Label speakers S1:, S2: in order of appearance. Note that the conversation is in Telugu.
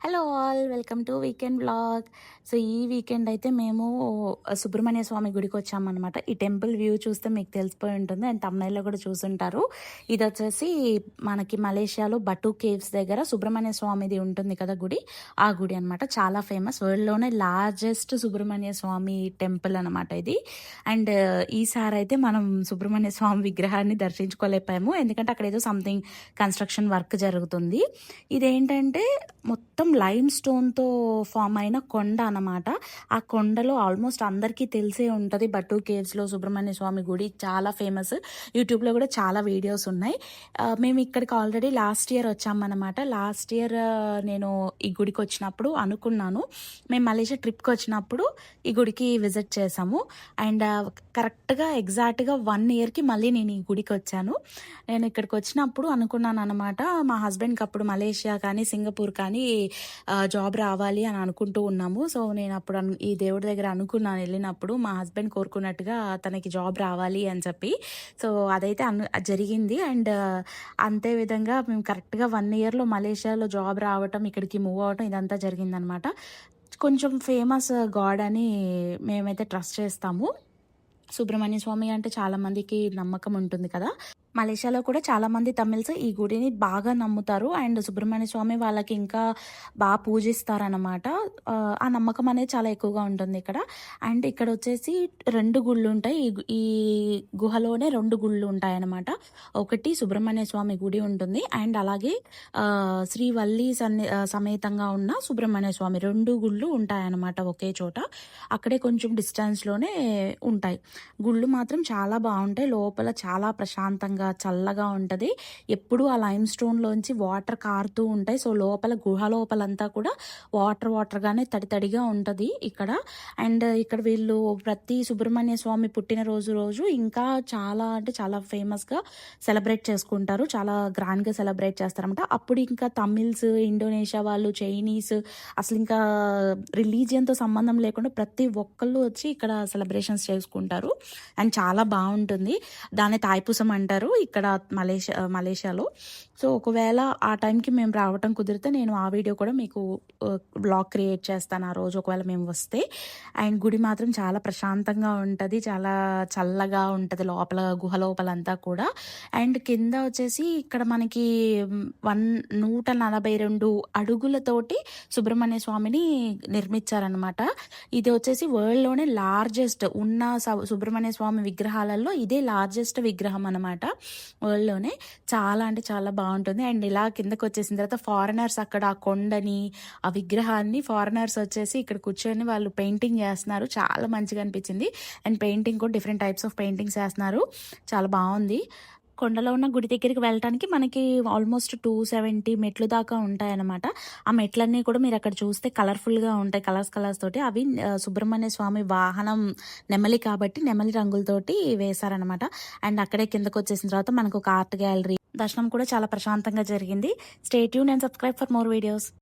S1: Hello all welcome to weekend vlog. So ఈ వీకెండ్ అయితే మేము సుబ్రహ్మణ్య స్వామి గుడికి వచ్చామన్నమాట. ఈ టెంపుల్ వ్యూ చూస్తే మీకు తెలిసిపోయి ఉంటుంది అండ్ తమిళలో కూడా చూసుంటారు. ఇది వచ్చేసి మనకి మలేషియాలో బటు కేవ్స్ దగ్గర సుబ్రహ్మణ్య స్వామిది ఉంటుంది కదా గుడి, ఆ గుడి అనమాట. చాలా ఫేమస్, వరల్డ్లోనే లార్జెస్ట్ సుబ్రహ్మణ్య స్వామి టెంపుల్ అనమాట ఇది. అండ్ ఈసారి అయితే మనం సుబ్రహ్మణ్య స్వామి విగ్రహాన్ని దర్శించుకోలేకపోయాము, ఎందుకంటే అక్కడ ఏదో సంథింగ్ కన్స్ట్రక్షన్ వర్క్ జరుగుతుంది. ఇదేంటంటే మొత్తం లైమ్ స్టోన్తో ఫామ్ అయిన కొండ అనమాట. ఆ కొండలో ఆల్మోస్ట్ అందరికీ తెలిసే ఉంటుంది, బట్టు కేవ్స్లో సుబ్రహ్మణ్య స్వామి గుడి చాలా ఫేమస్. యూట్యూబ్లో కూడా చాలా వీడియోస్ ఉన్నాయి. మేము ఇక్కడికి ఆల్రెడీ లాస్ట్ ఇయర్ వచ్చామన్నమాట. లాస్ట్ ఇయర్ నేను ఈ గుడికి వచ్చినప్పుడు అనుకున్నాను, మేము మలేషియా ట్రిప్కి వచ్చినప్పుడు ఈ గుడికి విజిట్ చేసాము. అండ్ కరెక్ట్గా ఎగ్జాక్ట్గా 1 ఇయర్కి మళ్ళీ నేను ఈ గుడికి వచ్చాను. నేను ఇక్కడికి వచ్చినప్పుడు అనుకున్నాను అనమాట, మా హస్బెండ్కి అప్పుడు మలేషియా కానీ సింగపూర్ కానీ జాబ్ రావాలి అని అనుకుంటూ ఉన్నాము. సో నేను అప్పుడు ఈ దేవుడి దగ్గర అనుకున్నాను వెళ్ళినప్పుడు, మా హస్బెండ్ కోరుకున్నట్టుగా తనకి జాబ్ రావాలి అని చెప్పి. సో అదైతే జరిగింది. అండ్ అంతే విధంగా మేము కరెక్ట్గా 1 ఇయర్లో మలేషియాలో జాబ్ రావటం, ఇక్కడికి మూవ్ అవటం ఇదంతా జరిగిందనమాట. కొంచెం ఫేమస్ గాడ్ అని మేమైతే ట్రస్ట్ చేస్తాము. సుబ్రహ్మణ్య స్వామి అంటే చాలామందికి నమ్మకం ఉంటుంది కదా. మలేషియాలో కూడా చాలామంది తమిళ్స్ ఈ గుడిని బాగా నమ్ముతారు. అండ్ సుబ్రహ్మణ్య స్వామి వాళ్ళకి ఇంకా బాగా పూజిస్తారనమాట. ఆ నమ్మకం అనేది చాలా ఎక్కువగా ఉంటుంది ఇక్కడ. అండ్ ఇక్కడ వచ్చేసి 2 గుళ్ళు ఉంటాయి. ఈ గుహలోనే 2 గుళ్ళు ఉంటాయన్నమాట. ఒకటి సుబ్రహ్మణ్య స్వామి గుడి ఉంటుంది, అండ్ అలాగే శ్రీవల్లి సమేతంగా ఉన్న సుబ్రహ్మణ్య స్వామి 2 గుళ్ళు ఉంటాయన్నమాట ఒకే చోట. అక్కడే కొంచెం డిస్టెన్స్లోనే ఉంటాయి. గుళ్ళు మాత్రం చాలా బాగుంటాయి, లోపల చాలా ప్రశాంతంగా చల్లగా ఉంటుంది. ఎప్పుడు ఆ లైమ్ స్టోన్లోంచి వాటర్ కారుతూ ఉంటాయి. సో లోపల గుహ లోపలంతా కూడా వాటర్గానే తడిగా ఉంటుంది ఇక్కడ. అండ్ ఇక్కడ వీళ్ళు ప్రతి సుబ్రహ్మణ్య స్వామి పుట్టినరోజు ఇంకా చాలా అంటే చాలా ఫేమస్గా సెలబ్రేట్ చేసుకుంటారు, చాలా గ్రాండ్గా సెలబ్రేట్ చేస్తారన్నమాట. అప్పుడు ఇంకా తమిళ్స్, ఇండోనేషియా వాళ్ళు, చైనీస్, అసలు ఇంకా రిలీజియన్తో సంబంధం లేకుండా ప్రతి ఒక్కళ్ళు వచ్చి ఇక్కడ సెలబ్రేషన్స్ చేసుకుంటారు. అండ్ చాలా బాగుంటుంది. దాన్ని తాయిపూసం అంటారు ఇక్కడ మలేషియాలో. సో ఒకవేళ ఆ టైంకి మేము రావటం కుదిరితే నేను ఆ వీడియో కూడా మీకు బ్లాగ్ క్రియేట్ చేస్తాను ఆ రోజు ఒకవేళ మేము వస్తే. అండ్ గుడి మాత్రం చాలా ప్రశాంతంగా ఉంటుంది, చాలా చల్లగా ఉంటుంది లోపల, గుహ లోపలంతా కూడా. అండ్ కింద వచ్చేసి ఇక్కడ మనకి 142 అడుగులతోటి సుబ్రహ్మణ్య స్వామిని నిర్మించారనమాట. ఇది వచ్చేసి వరల్డ్లోనే లార్జెస్ట్ ఉన్న సుబ్రహ్మణ్య స్వామి విగ్రహాలలో ఇదే లార్జెస్ట్ విగ్రహం అనమాట వరల్డ్లోనే. చాలా అంటే చాలా బాగుంటుంది. అండ్ ఇలా కిందకి వచ్చేసిన తర్వాత ఫారినర్స్ అక్కడ ఆ కొండని, ఆ విగ్రహాన్ని ఫారినర్స్ వచ్చేసి ఇక్కడ కూర్చొని వాళ్ళు పెయింటింగ్ చేస్తున్నారు. చాలా మంచిగా అనిపించింది. అండ్ పెయింటింగ్ కూడా డిఫరెంట్ టైప్స్ ఆఫ్ పెయింటింగ్స్ చేస్తున్నారు, చాలా బాగుంది. కొండలో ఉన్న గుడి దగ్గరికి వెళ్ళడానికి మనకి ఆల్మోస్ట్ 270 మెట్లు దాకా ఉంటాయన్నమాట. ఆ మెట్లన్నీ కూడా మీరు అక్కడ చూస్తే కలర్ఫుల్గా ఉంటాయి, కలర్స్ తోటి. అవి సుబ్రహ్మణ్య స్వామి వాహనం నెమలి కాబట్టి నెమలి రంగులతోటి వేశారనమాట. అండ్ అక్కడే కిందకు వచ్చేసిన తర్వాత మనకు ఒక ఆర్ట్ గ్యాలరీ, దర్శనం కూడా చాలా ప్రశాంతంగా జరిగింది. Stay tune and subscribe for more videos.